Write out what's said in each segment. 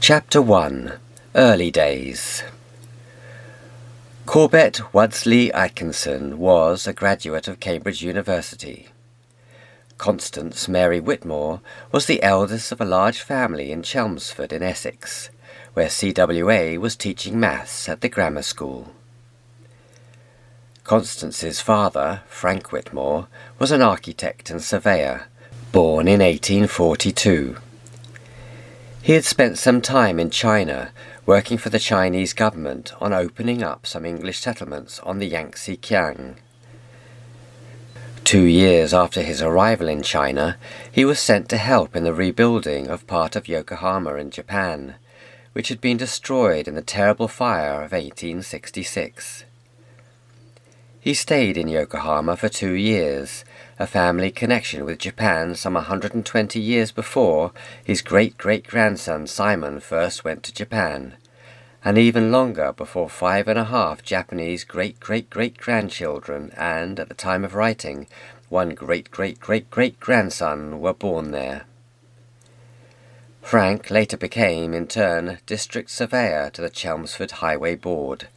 Chapter 1. Early Days. Corbett Wadsley Atkinson was a graduate of Cambridge University. Constance Mary Whitmore was the eldest of a large family in Chelmsford in Essex, where CWA was teaching maths at the grammar school. Constance's father, Frank Whitmore, was an architect and surveyor, born in 1842. He had spent some time in China, working for the Chinese government on opening up some English settlements on the Yangtze Kiang. 2 years after his arrival in China, he was sent to help in the rebuilding of part of Yokohama in Japan, which had been destroyed in the terrible fire of 1866. He stayed in Yokohama for 2 years, a family connection with Japan some 120 years before his great-great-grandson Simon first went to Japan, and even longer before 5.5 Japanese great-great-great-grandchildren and, at the time of writing, 1 great-great-great-great-grandson were born there. Frank later became, in turn, district surveyor to the Chelmsford Highway Board,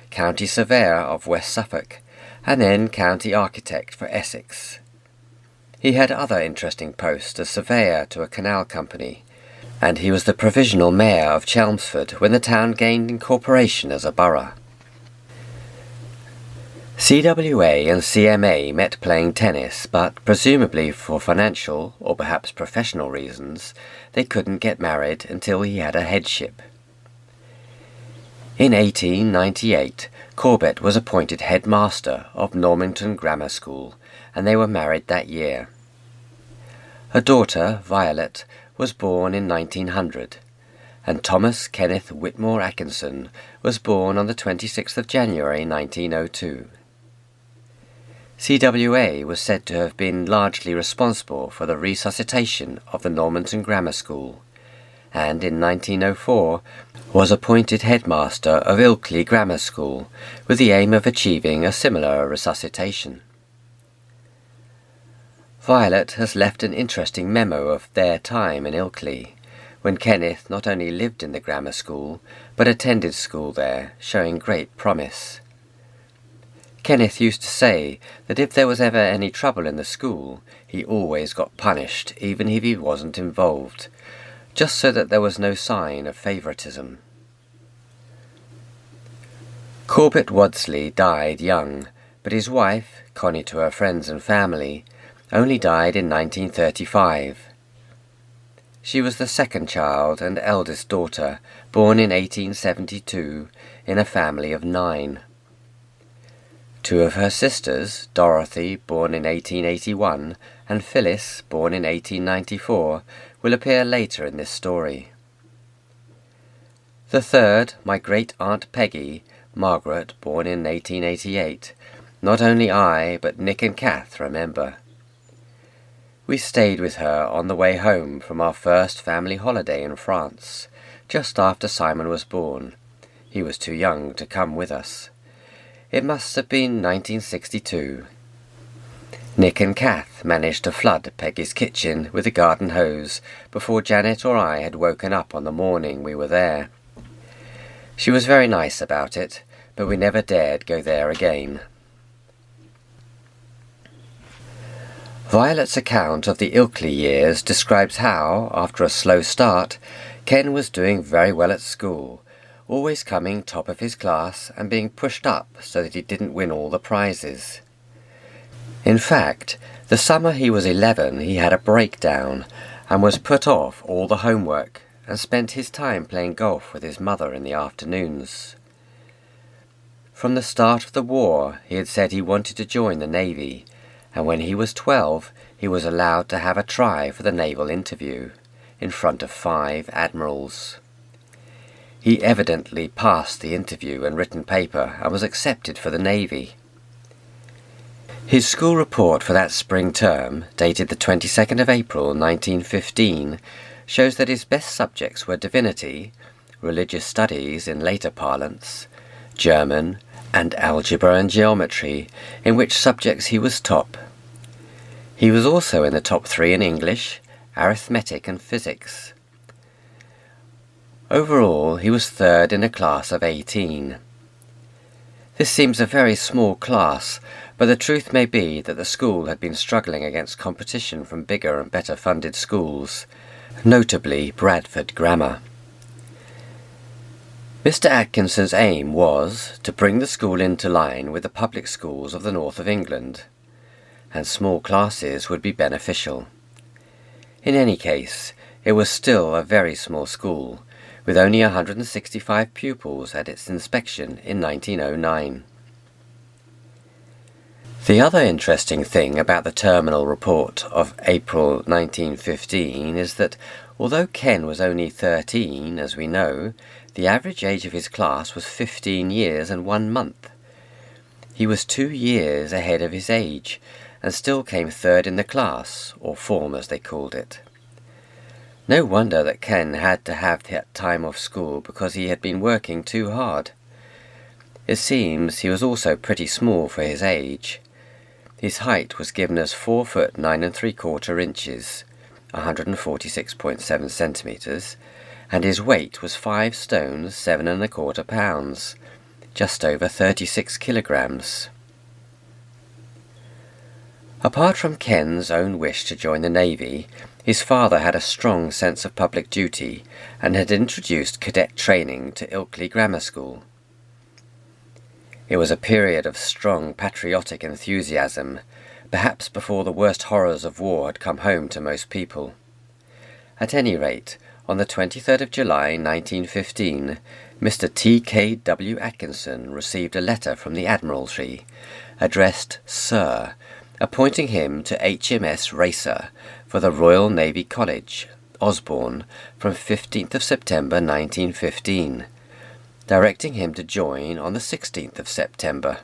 county surveyor of West Suffolk, and then county architect for Essex. He had other interesting posts as surveyor to a canal company, and he was the provisional mayor of Chelmsford when the town gained incorporation as a borough. CWA and CMA met playing tennis, but presumably for financial or perhaps professional reasons, they couldn't get married until he had a headship. In 1898, Corbett was appointed headmaster of Normington Grammar School, and they were married that year. A daughter, Violet, was born in 1900, and Thomas Kenneth Whitmore Atkinson was born on the 26th of January 1902. CWA was said to have been largely responsible for the resuscitation of the Normington Grammar School, and in 1904 was appointed headmaster of Ilkley Grammar School with the aim of achieving a similar resuscitation. Violet has left an interesting memo of their time in Ilkley, when Kenneth not only lived in the grammar school, but attended school there, showing great promise. Kenneth used to say that if there was ever any trouble in the school, he always got punished, even if he wasn't involved, just so that there was no sign of favouritism. Corbett Wadsley died young, but his wife, Connie to her friends and family, only died in 1935. She was the second child and eldest daughter, born in 1872, in a family of 9. 2 of her sisters, Dorothy, born in 1881, and Phyllis, born in 1894, will appear later in this story. The third, my great-aunt Peggy, Margaret, born in 1888, not only I, but Nick and Kath remember. We stayed with her on the way home from our first family holiday in France, just after Simon was born. He was too young to come with us. It must have been 1962. Nick and Kath managed to flood Peggy's kitchen with a garden hose before Janet or I had woken up on the morning we were there. She was very nice about it, but we never dared go there again. Violet's account of the Ilkley years describes how, after a slow start, Ken was doing very well at school, always coming top of his class and being pushed up so that he didn't win all the prizes. In fact, the summer he was 11 he had a breakdown and was put off all the homework and spent his time playing golf with his mother in the afternoons. From the start of the war he had said he wanted to join the Navy, and when he was 12 he was allowed to have a try for the naval interview, in front of 5 admirals. He evidently passed the interview and written paper and was accepted for the Navy. His school report for that spring term, dated the 22nd of April 1915, shows that his best subjects were divinity, religious studies in later parlance, German, and algebra and geometry, in which subjects he was top. He was also in the top 3 in English, arithmetic and physics. Overall, he was third in a class of 18. This seems a very small class, but the truth may be that the school had been struggling against competition from bigger and better funded schools, notably Bradford Grammar. Mr. Atkinson's aim was to bring the school into line with the public schools of the north of England, and small classes would be beneficial. In any case, it was still a very small school, with only 165 pupils at its inspection in 1909. The other interesting thing about the terminal report of April 1915 is that, although Ken was only 13, as we know, the average age of his class was 15 years and 1 month. He was 2 years ahead of his age, and still came third in the class, or form as they called it. No wonder that Ken had to have that time off school because he had been working too hard. It seems he was also pretty small for his age. His height was given as 4 foot 9 3/4 inches, 146.7 centimetres, and his weight was 5 stones 7 1/4 pounds, just over 36 kilograms. Apart from Ken's own wish to join the Navy, his father had a strong sense of public duty and had introduced cadet training to Ilkley Grammar School. It was a period of strong patriotic enthusiasm, perhaps before the worst horrors of war had come home to most people. At any rate, on the 23rd of July 1915, Mr. T.K.W. Atkinson received a letter from the Admiralty, addressed Sir, appointing him to HMS Racer for the Royal Navy College, Osborne, from 15th of September 1915, directing him to join on the 16th of September.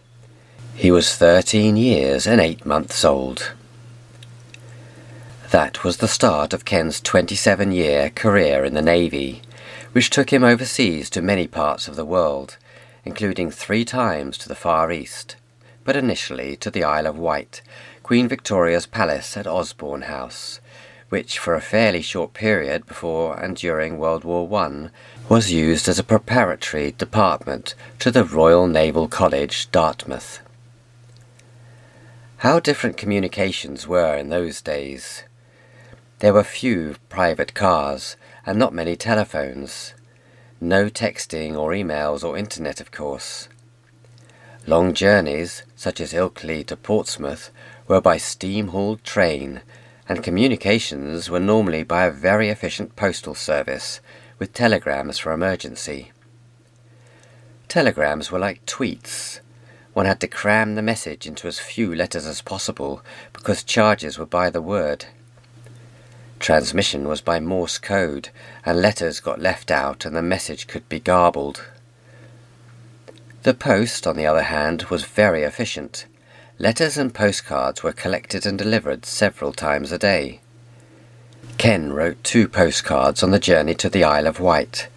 He was 13 years and 8 months old. That was the start of Ken's 27-year career in the Navy, which took him overseas to many parts of the world, including 3 times to the Far East, but initially to the Isle of Wight, Queen Victoria's palace at Osborne House, which for a fairly short period before and during World War I was used as a preparatory department to the Royal Naval College, Dartmouth. How different communications were in those days. There were few private cars and not many telephones. No texting or emails or internet, of course. Long journeys, such as Ilkley to Portsmouth, were by steam-hauled train, and communications were normally by a very efficient postal service, with telegrams for emergency. Telegrams were like tweets. One had to cram the message into as few letters as possible because charges were by the word. Transmission was by Morse code, and letters got left out and the message could be garbled. The post, on the other hand, was very efficient. Letters and postcards were collected and delivered several times a day. Ken wrote 2 postcards on the journey to the Isle of Wight.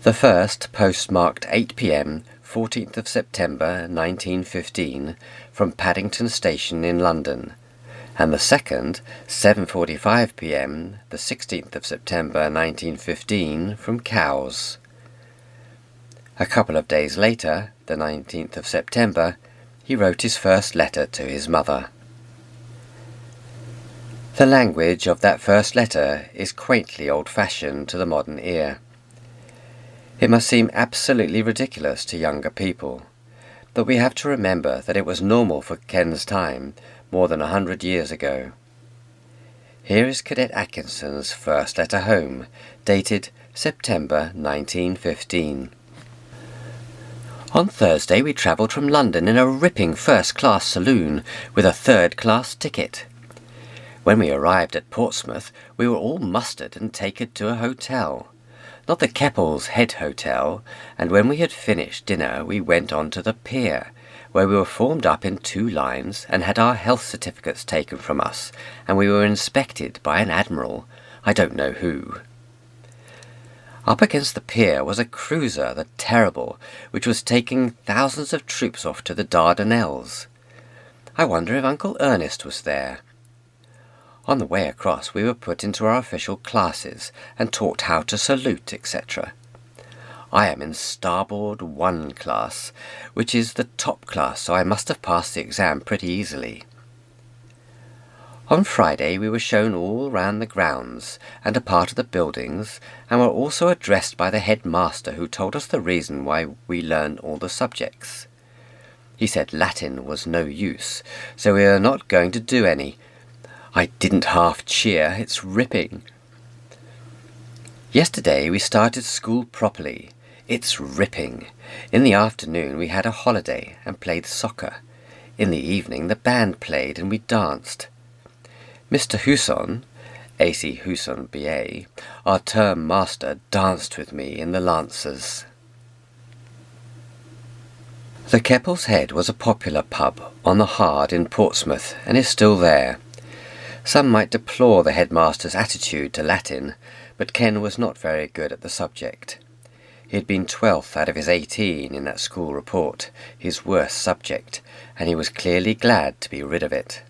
The first, postmarked 8 p.m, 14th of September 1915, from Paddington Station in London, and the second, 7:45 p.m, the 16th of September 1915, from Cowes. A couple of days later, the 19th of September, he wrote his first letter to his mother. The language of that first letter is quaintly old-fashioned to the modern ear. It must seem absolutely ridiculous to younger people, but we have to remember that it was normal for Ken's time more than 100 years ago. Here is Cadet Atkinson's first letter home, dated September 1915. On Thursday we travelled from London in a ripping first-class saloon with a third-class ticket. When we arrived at Portsmouth, we were all mustered and taken to a hotel, not the Keppel's head hotel, and when we had finished dinner we went on to the pier, where we were formed up in 2 lines and had our health certificates taken from us, and we were inspected by an admiral, I don't know who. Up against the pier was a cruiser, the Terrible, which was taking thousands of troops off to the Dardanelles. I wonder if Uncle Ernest was there. On the way across we were put into our official classes and taught how to salute, etc. I am in Starboard 1 class, which is the top class, so I must have passed the exam pretty easily. On Friday we were shown all round the grounds and a part of the buildings, and were also addressed by the headmaster, who told us the reason why we learned all the subjects. He said Latin was no use, so we are not going to do any. I didn't half cheer, it's ripping. Yesterday we started school properly. It's ripping. In the afternoon we had a holiday and played soccer. In the evening the band played and we danced. Mr. Husson, A.C. Husson, B.A., our term master, danced with me in the Lancers. The Keppel's Head was a popular pub on the Hard in Portsmouth and is still there. Some might deplore the headmaster's attitude to Latin, but Ken was not very good at the subject. He had been 12th out of his 18 in that school report, his worst subject, and he was clearly glad to be rid of it.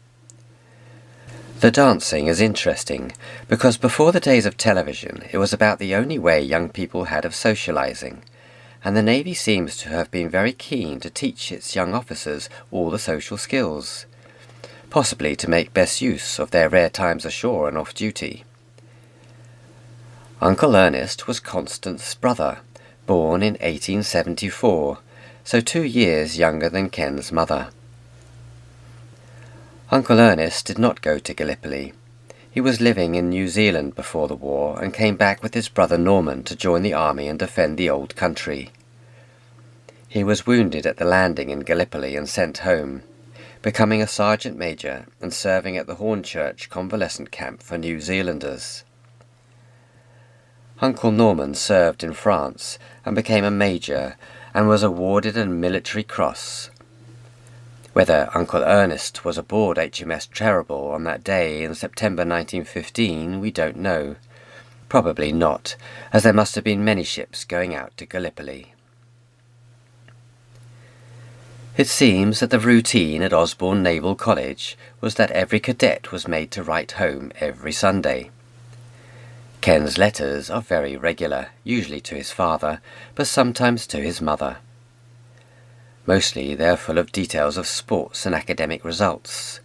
The dancing is interesting, because before the days of television it was about the only way young people had of socializing, and the Navy seems to have been very keen to teach its young officers all the social skills, possibly to make best use of their rare times ashore and off duty. Uncle Ernest was Constance's brother, born in 1874, so 2 years younger than Ken's mother. Uncle Ernest did not go to Gallipoli. He was living in New Zealand before the war and came back with his brother Norman to join the army and defend the old country. He was wounded at the landing in Gallipoli and sent home, becoming a sergeant major and serving at the Hornchurch convalescent camp for New Zealanders. Uncle Norman served in France and became a major and was awarded a military cross. Whether Uncle Ernest was aboard HMS Terrible on that day in September 1915 we don't know. Probably not, as there must have been many ships going out to Gallipoli. It seems that the routine at Osborne Naval College was that every cadet was made to write home every Sunday. Ken's letters are very regular, usually to his father, but sometimes to his mother. Mostly they are full of details of sports and academic results.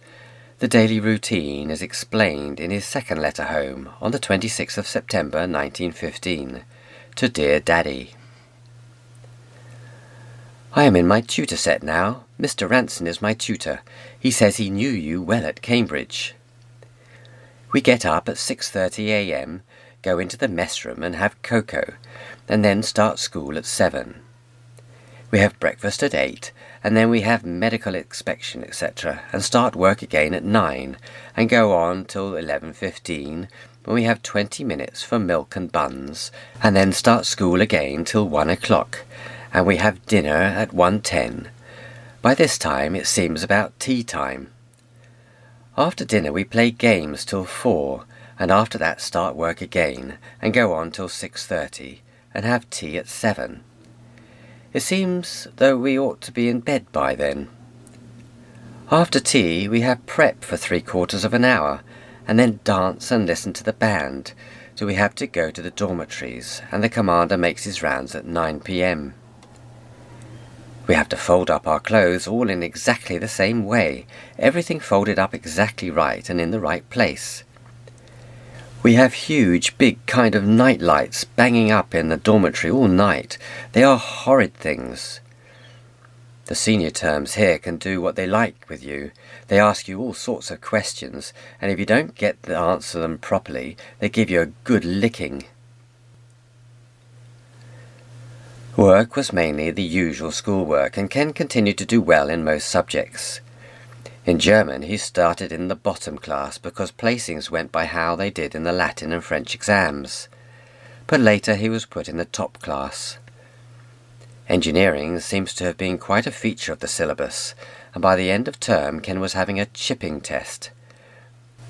The daily routine is explained in his second letter home on the 26th of September 1915, to Dear Daddy. I am in my tutor set now. Mr. Ranson is my tutor. He says he knew you well at Cambridge. We get up at 6:30 a.m., go into the mess room and have cocoa, and then start school at 7. We have breakfast at 8, and then we have medical inspection, etc., and start work again at 9, and go on till 11:15, when we have 20 minutes for milk and buns, and then start school again till 1 o'clock, and we have dinner at 1:10. By this time it seems about tea time. After dinner we play games till 4, and after that start work again, and go on till 6:30, and have tea at 7. It seems though we ought to be in bed by then. After tea we have prep for 3/4 of an hour, and then dance and listen to the band, till we have to go to the dormitories, and the commander makes his rounds at 9 p.m. We have to fold up our clothes all in exactly the same way, everything folded up exactly right and in the right place. We have huge, big kind of night lights banging up in the dormitory all night. They are horrid things. The senior terms here can do what they like with you. They ask you all sorts of questions, and if you don't get to answer them properly, they give you a good licking. Work was mainly the usual schoolwork, and Ken continued to do well in most subjects. In German he started in the bottom class because placings went by how they did in the Latin and French exams, but later he was put in the top class. Engineering seems to have been quite a feature of the syllabus, and by the end of term Ken was having a chipping test.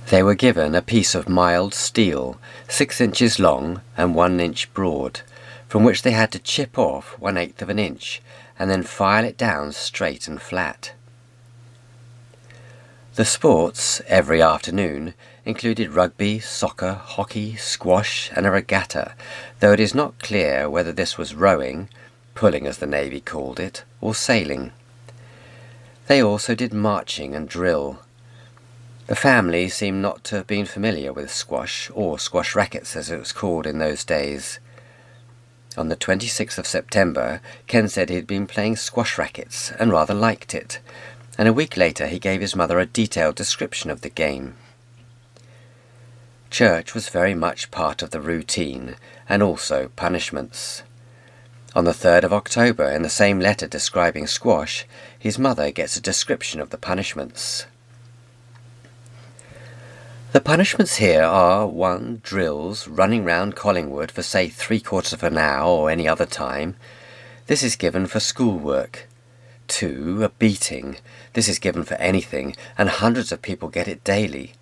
They were given a piece of mild steel, 6 inches long and 1 inch broad, from which they had to chip off 1/8 of an inch, and then file it down straight and flat. The sports, every afternoon, included rugby, soccer, hockey, squash and a regatta, though it is not clear whether this was rowing, pulling as the Navy called it, or sailing. They also did marching and drill. The family seemed not to have been familiar with squash, or squash rackets as it was called in those days. On the 26th of September, Ken said he had been playing squash rackets and rather liked it, and a week later he gave his mother a detailed description of the game. Church was very much part of the routine, and also punishments. On the 3rd of October, in the same letter describing squash, his mother gets a description of the punishments. The punishments here are 1. Drills, running round Collingwood for say 3/4 of an hour or any other time. This is given for schoolwork. 2. A beating. This is given for anything, and hundreds of people get it daily.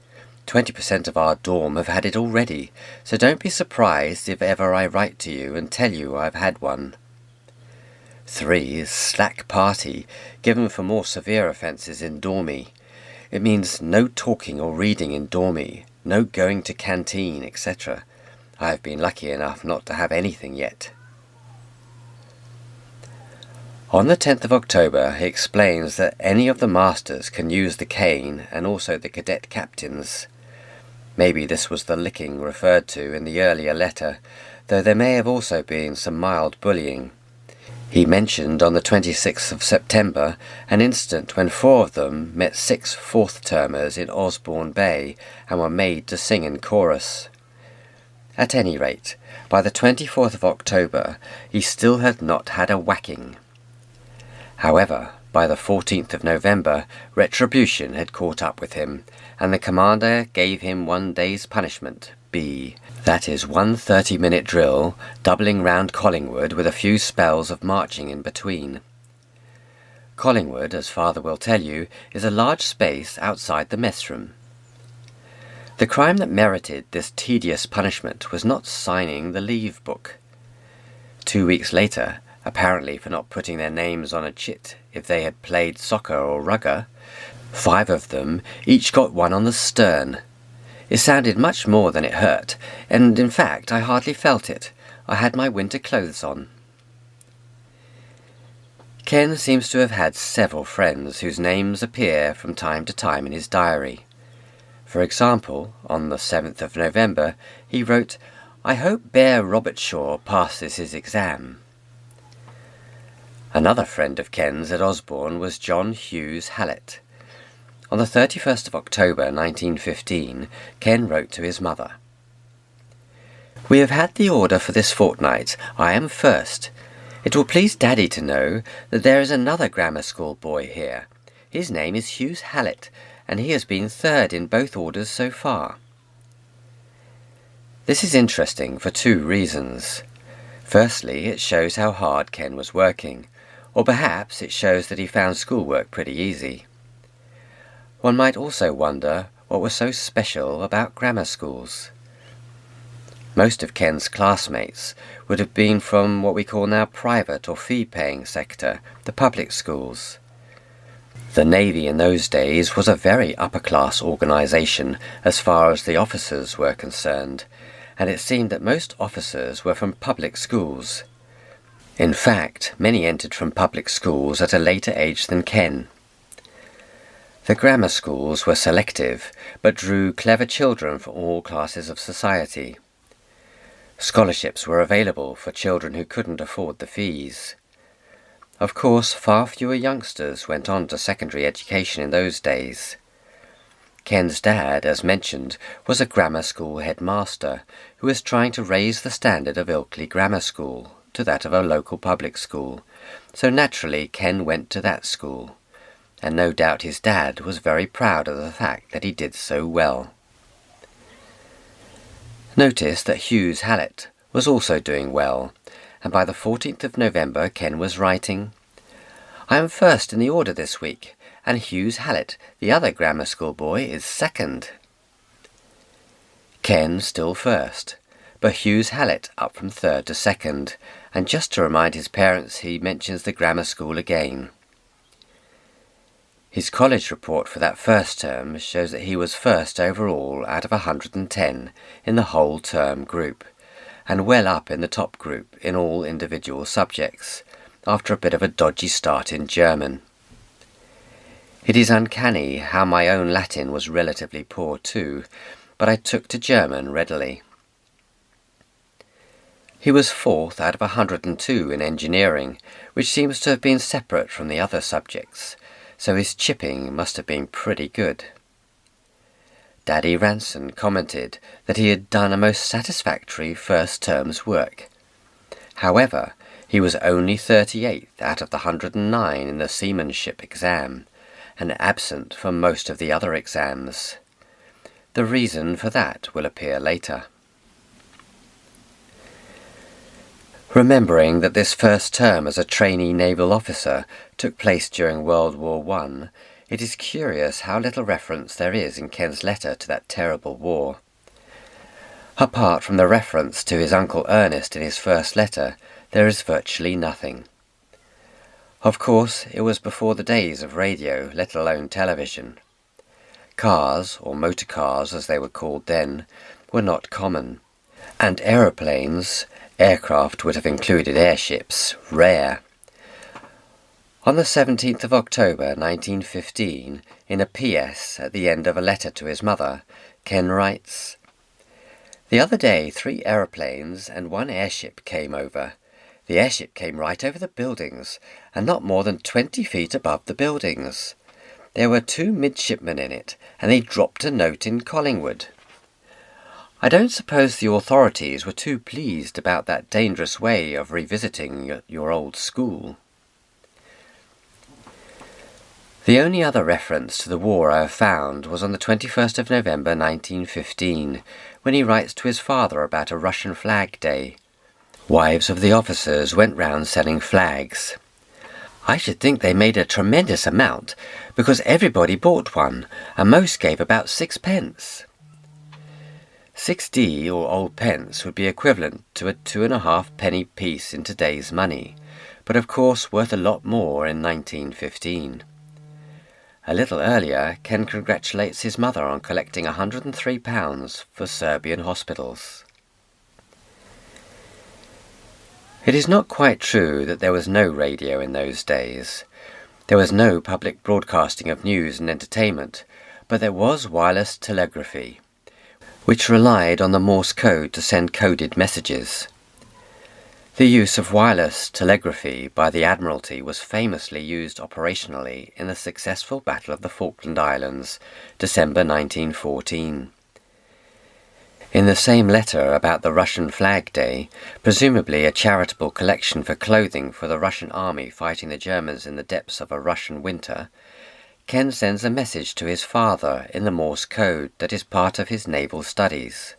20% of our dorm have had it already, so don't be surprised if ever I write to you and tell you I've had one. 3. Slack party, given for more severe offences in dormie. It means no talking or reading in dormie, no going to canteen, etc. I have been lucky enough not to have anything yet. On the 10th of October, he explains that any of the masters can use the cane and also the cadet captains. Maybe this was the licking referred to in the earlier letter, though there may have also been some mild bullying. He mentioned on the 26th of September an incident when 4 of them met 6 fourth-termers in Osborne Bay and were made to sing in chorus. At any rate, by the 24th of October, he still had not had a whacking. However, by the 14th of November, retribution had caught up with him, and the commander gave him 1 day's punishment, B. That is 1 30-minute drill, doubling round Collingwood with a few spells of marching in between. Collingwood, as father will tell you, is a large space outside the mess room. The crime that merited this tedious punishment was not signing the leave book. 2 weeks later, apparently for not putting their names on a chit if they had played soccer or rugger, 5 of them each got one on the stern. It sounded much more than it hurt, and in fact I hardly felt it. I had my winter clothes on. Ken seems to have had several friends whose names appear from time to time in his diary. For example, on the 7th of November, he wrote, "I hope Bear Robertshaw passes his exam." Another friend of Ken's at Osborne was John Hughes Hallett. On the 31st of October 1915, Ken wrote to his mother, "We have had the order for this fortnight. I am first. It will please Daddy to know that there is another grammar school boy here. His name is Hughes Hallett, and he has been third in both orders so far." This is interesting for 2 reasons. Firstly, it shows how hard Ken was working, or perhaps it shows that he found schoolwork pretty easy. One might also wonder what was so special about grammar schools. Most of Ken's classmates would have been from what we call now private or fee-paying sector, the public schools. The Navy in those days was a very upper-class organisation as far as the officers were concerned, and it seemed that most officers were from public schools. In fact, many entered from public schools at a later age than Ken. The grammar schools were selective, but drew clever children from all classes of society. Scholarships were available for children who couldn't afford the fees. Of course, far fewer youngsters went on to secondary education in those days. Ken's dad, as mentioned, was a grammar school headmaster who was trying to raise the standard of Ilkley Grammar School to that of a local public school, so naturally Ken went to that school, and no doubt his dad was very proud of the fact that he did so well. Notice that Hughes Hallett was also doing well, and by the 14th of November Ken was writing, "I am first in the order this week, and Hughes Hallett, the other grammar school boy, is second." Ken still first, but Hughes Hallett up from third to second, and just to remind his parents he mentions the grammar school again. His college report for that first term shows that he was first overall out of 110 in the whole term group, and well up in the top group in all individual subjects, after a bit of a dodgy start in German. It is uncanny how my own Latin was relatively poor too, but I took to German readily. He was fourth out of 102 in engineering, which seems to have been separate from the other subjects, so his chipping must have been pretty good. Daddy Ranson commented that he had done a most satisfactory first term's work. However, he was only 38th out of the 109 in the seamanship exam, and absent from most of the other exams. The reason for that will appear later. Remembering that this first term as a trainee naval officer took place during World War I, it is curious how little reference there is in Ken's letter to that terrible war. Apart from the reference to his Uncle Ernest in his first letter, there is virtually nothing. Of course, it was before the days of radio, let alone television. Cars, or motor cars as they were called then, were not common, and aircraft would have included airships, rare. On the 17th of October 1915, in a PS at the end of a letter to his mother, Ken writes, "The other day 3 aeroplanes and 1 airship came over. The airship came right over the buildings, and not more than 20 feet above the buildings. There were 2 midshipmen in it, and they dropped a note in Collingwood." I don't suppose the authorities were too pleased about that dangerous way of revisiting your old school. The only other reference to the war I have found was on the 21st of November 1915, when he writes to his father about a Russian flag day. Wives of the officers went round selling flags. I should think they made a tremendous amount, because everybody bought one, and most gave about 6p. 6d, or old pence, would be equivalent to a 2.5 piece in today's money, but of course worth a lot more in 1915. A little earlier, Ken congratulates his mother on collecting £103 for Serbian hospitals. It is not quite true that there was no radio in those days. There was no public broadcasting of news and entertainment, but there was wireless telegraphy, which relied on the Morse code to send coded messages. The use of wireless telegraphy by the Admiralty was famously used operationally in the successful Battle of the Falkland Islands, December 1914. In the same letter about the Russian Flag Day, presumably a charitable collection for clothing for the Russian army fighting the Germans in the depths of a Russian winter, Ken sends a message to his father in the Morse code that is part of his naval studies.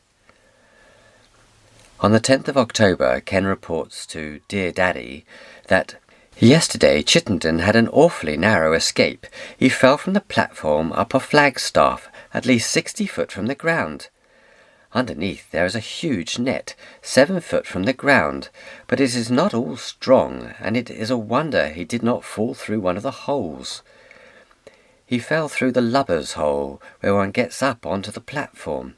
On the 10th of October, Ken reports to Dear Daddy that yesterday Chittenden had an awfully narrow escape. He fell from the platform up a flagstaff at least 60 foot from the ground. Underneath there is a huge net, 7 foot from the ground, but it is not all strong, and it is a wonder he did not fall through one of the holes. He fell through the lubber's hole, where one gets up onto the platform.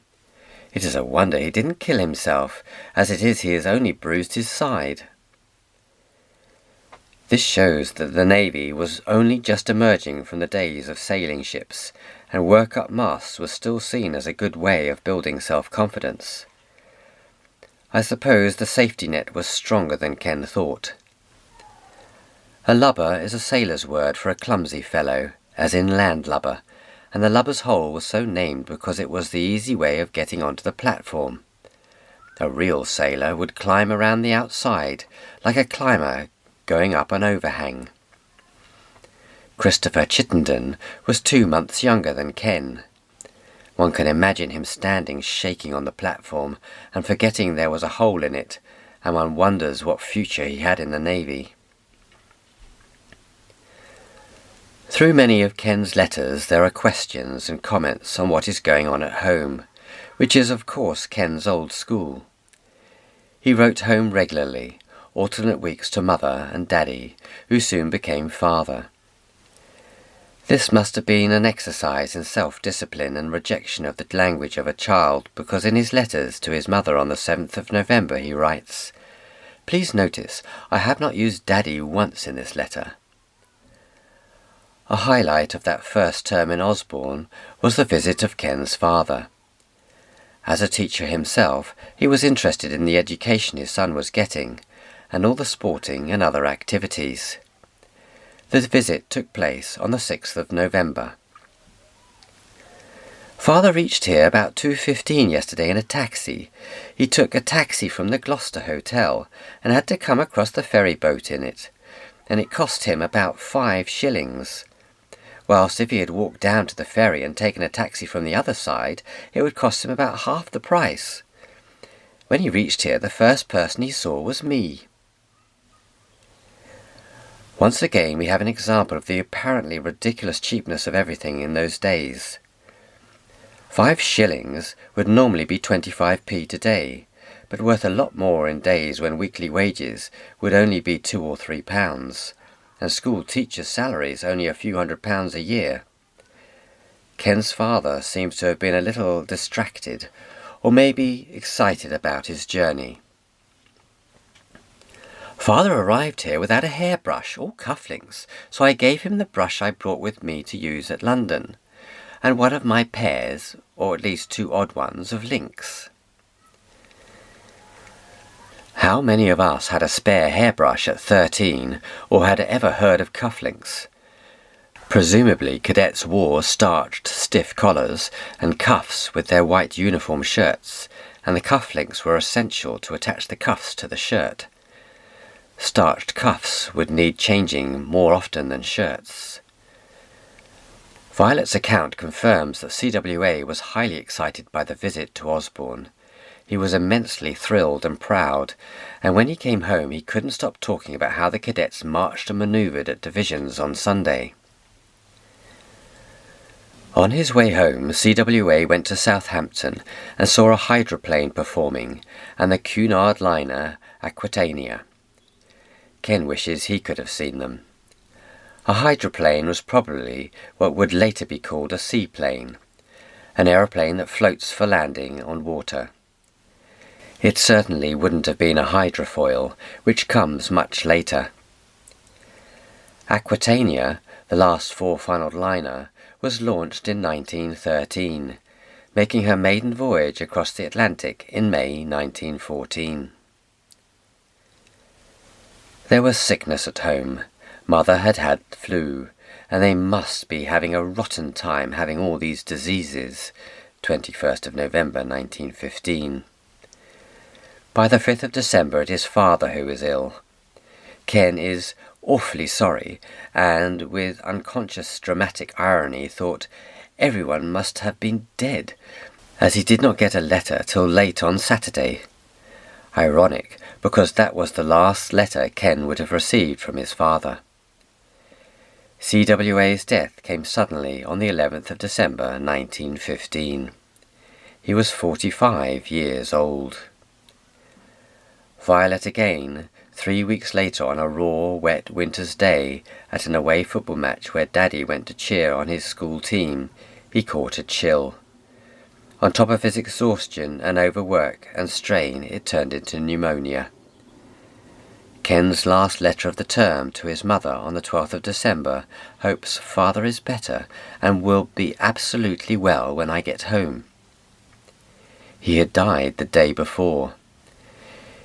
It is a wonder he didn't kill himself, as it is he has only bruised his side. This shows that the Navy was only just emerging from the days of sailing ships, and work-up masts was still seen as a good way of building self-confidence. I suppose the safety net was stronger than Ken thought. A lubber is a sailor's word for a clumsy fellow, as in landlubber, and the lubber's hole was so named because it was the easy way of getting onto the platform. A real sailor would climb around the outside, like a climber going up an overhang. Christopher Chittenden was 2 months younger than Ken. One can imagine him standing shaking on the platform and forgetting there was a hole in it, and one wonders what future he had in the Navy. Through many of Ken's letters there are questions and comments on what is going on at home, which is of course Ken's old school. He wrote home regularly, alternate weeks to Mother and Daddy, who soon became father. This must have been an exercise in self-discipline and rejection of the language of a child, because in his letters to his mother on the 7th of November he writes, "Please notice, I have not used Daddy once in this letter." A highlight of that first term in Osborne was the visit of Ken's father. As a teacher himself, he was interested in the education his son was getting, and all the sporting and other activities. The visit took place on the 6th of November. "Father reached here about 2:15 yesterday in a taxi. He took a taxi from the Gloucester Hotel and had to come across the ferry boat in it, and it cost him about 5 shillings. Whilst if he had walked down to the ferry and taken a taxi from the other side, it would cost him about half the price. When he reached here, the first person he saw was me." Once again we have an example of the apparently ridiculous cheapness of everything in those days. 5 shillings would normally be 25p today, but worth a lot more in days when weekly wages would only be £2 or £3, and school teachers' salaries only a few £100s a year. Ken's father seems to have been a little distracted, or maybe excited about his journey. "Father arrived here without a hairbrush or cufflinks, so I gave him the brush I brought with me to use at London, and one of my pairs, or at least 2 odd ones, of links." How many of us had a spare hairbrush at 13, or had ever heard of cufflinks? Presumably cadets wore starched, stiff collars and cuffs with their white uniform shirts, and the cufflinks were essential to attach the cuffs to the shirt. Starched cuffs would need changing more often than shirts. Violet's account confirms that CWA was highly excited by the visit to Osborne. He was immensely thrilled and proud, and when he came home he couldn't stop talking about how the cadets marched and manoeuvred at divisions on Sunday. On his way home, CWA went to Southampton and saw a hydroplane performing, and the Cunard liner Aquitania. Ken wishes he could have seen them. A hydroplane was probably what would later be called a seaplane, an aeroplane that floats for landing on water. It certainly wouldn't have been a hydrofoil, which comes much later. Aquitania, the last four-funnelled liner, was launched in 1913, making her maiden voyage across the Atlantic in May 1914. There was sickness at home. Mother had had flu, and they must be having a rotten time having all these diseases. 21st of November 1915. By the 5th of December it is father who is ill. Ken is awfully sorry, and with unconscious dramatic irony thought everyone must have been dead, as he did not get a letter till late on Saturday. Ironic, because that was the last letter Ken would have received from his father. CWA's death came suddenly on the 11th of December 1915. He was 45 years old. Violet again, 3 weeks later on a raw, wet winter's day at an away football match where Daddy went to cheer on his school team, he caught a chill. On top of his exhaustion and overwork and strain, it turned into pneumonia. Ken's last letter of the term to his mother on the 12th of December hopes father is better and will be absolutely well when I get home. He had died the day before.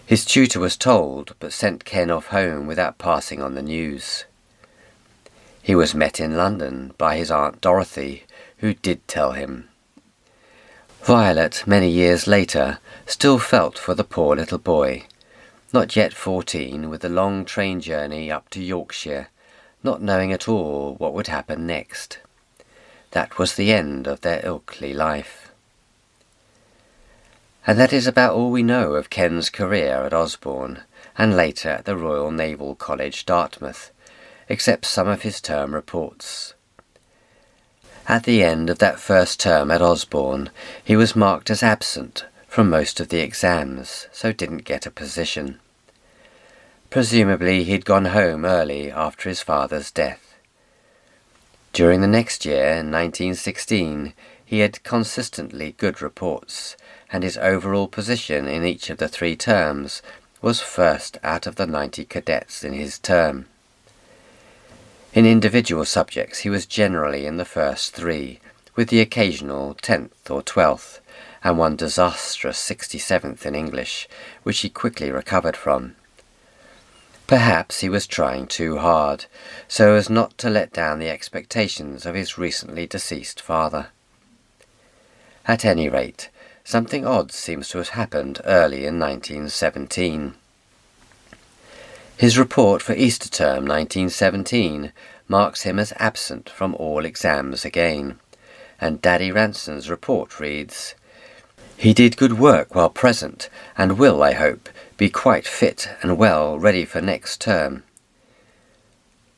His tutor was told, but sent Ken off home without passing on the news. He was met in London by his Aunt Dorothy, who did tell him. Violet, many years later, still felt for the poor little boy, not yet 14, with a long train journey up to Yorkshire, not knowing at all what would happen next. That was the end of their Ilkley life. And that is about all we know of Ken's career at Osborne, and later at the Royal Naval College, Dartmouth, except some of his term reports. At the end of that first term at Osborne, he was marked as absent from most of the exams, so didn't get a position. Presumably he'd gone home early after his father's death. During the next year, 1916, he had consistently good reports, and his overall position in each of the 3 terms was first out of the 90 cadets in his term. In individual subjects he was generally in the first 3, with the occasional 10th or 12th, and one disastrous 67th in English, which he quickly recovered from. Perhaps he was trying too hard, so as not to let down the expectations of his recently deceased father. At any rate, something odd seems to have happened early in 1917. His report for Easter term 1917 marks him as absent from all exams again, and Daddy Ranson's report reads, "He did good work while present, and will, I hope, be quite fit and well ready for next term."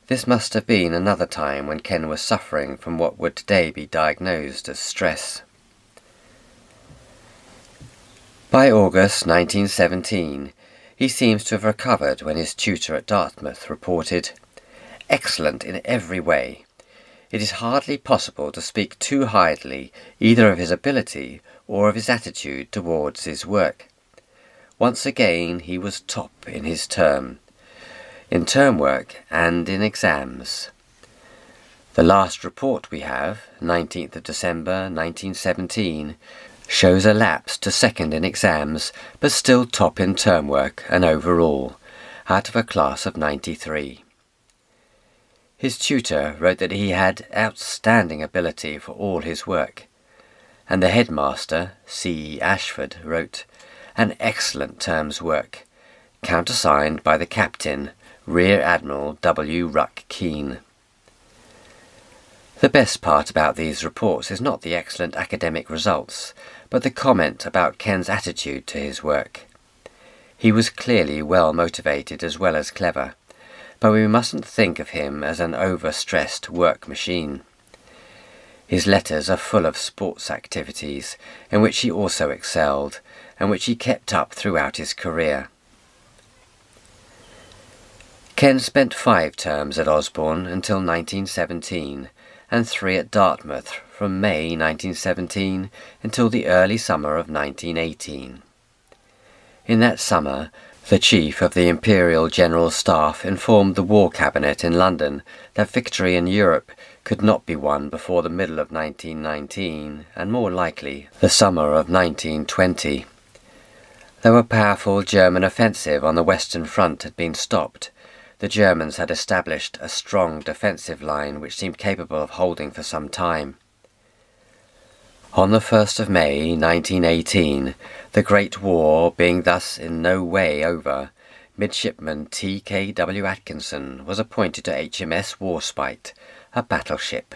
This must have been another time when Ken was suffering from what would today be diagnosed as stress. By August 1917, he seems to have recovered when his tutor at Dartmouth reported, "Excellent in every way. It is hardly possible to speak too highly either of his ability or of his attitude towards his work. Once again he was top in his term, in term work and in exams." The last report we have, 19th of December 1917, shows a lapse to second in exams, but still top in term work and overall, out of a class of 93. His tutor wrote that he had outstanding ability for all his work, and the headmaster, C. E. Ashford, wrote, "An excellent term's work," countersigned by the captain, Rear Admiral W. Ruck Keene. The best part about these reports is not the excellent academic results, but the comment about Ken's attitude to his work. He was clearly well motivated as well as clever, but we mustn't think of him as an overstressed work machine. His letters are full of sports activities, in which he also excelled, and which he kept up throughout his career. Ken spent 5 terms at Osborne until 1917, and 3 at Dartmouth from May 1917 until the early summer of 1918. In that summer, the Chief of the Imperial General Staff informed the War Cabinet in London that victory in Europe could not be won before the middle of 1919, and more likely the summer of 1920. Though a powerful German offensive on the Western Front had been stopped, the Germans had established a strong defensive line which seemed capable of holding for some time. On the 1st of May 1918, the Great War being thus in no way over, Midshipman T. K. W. Atkinson was appointed to HMS Warspite, a battleship.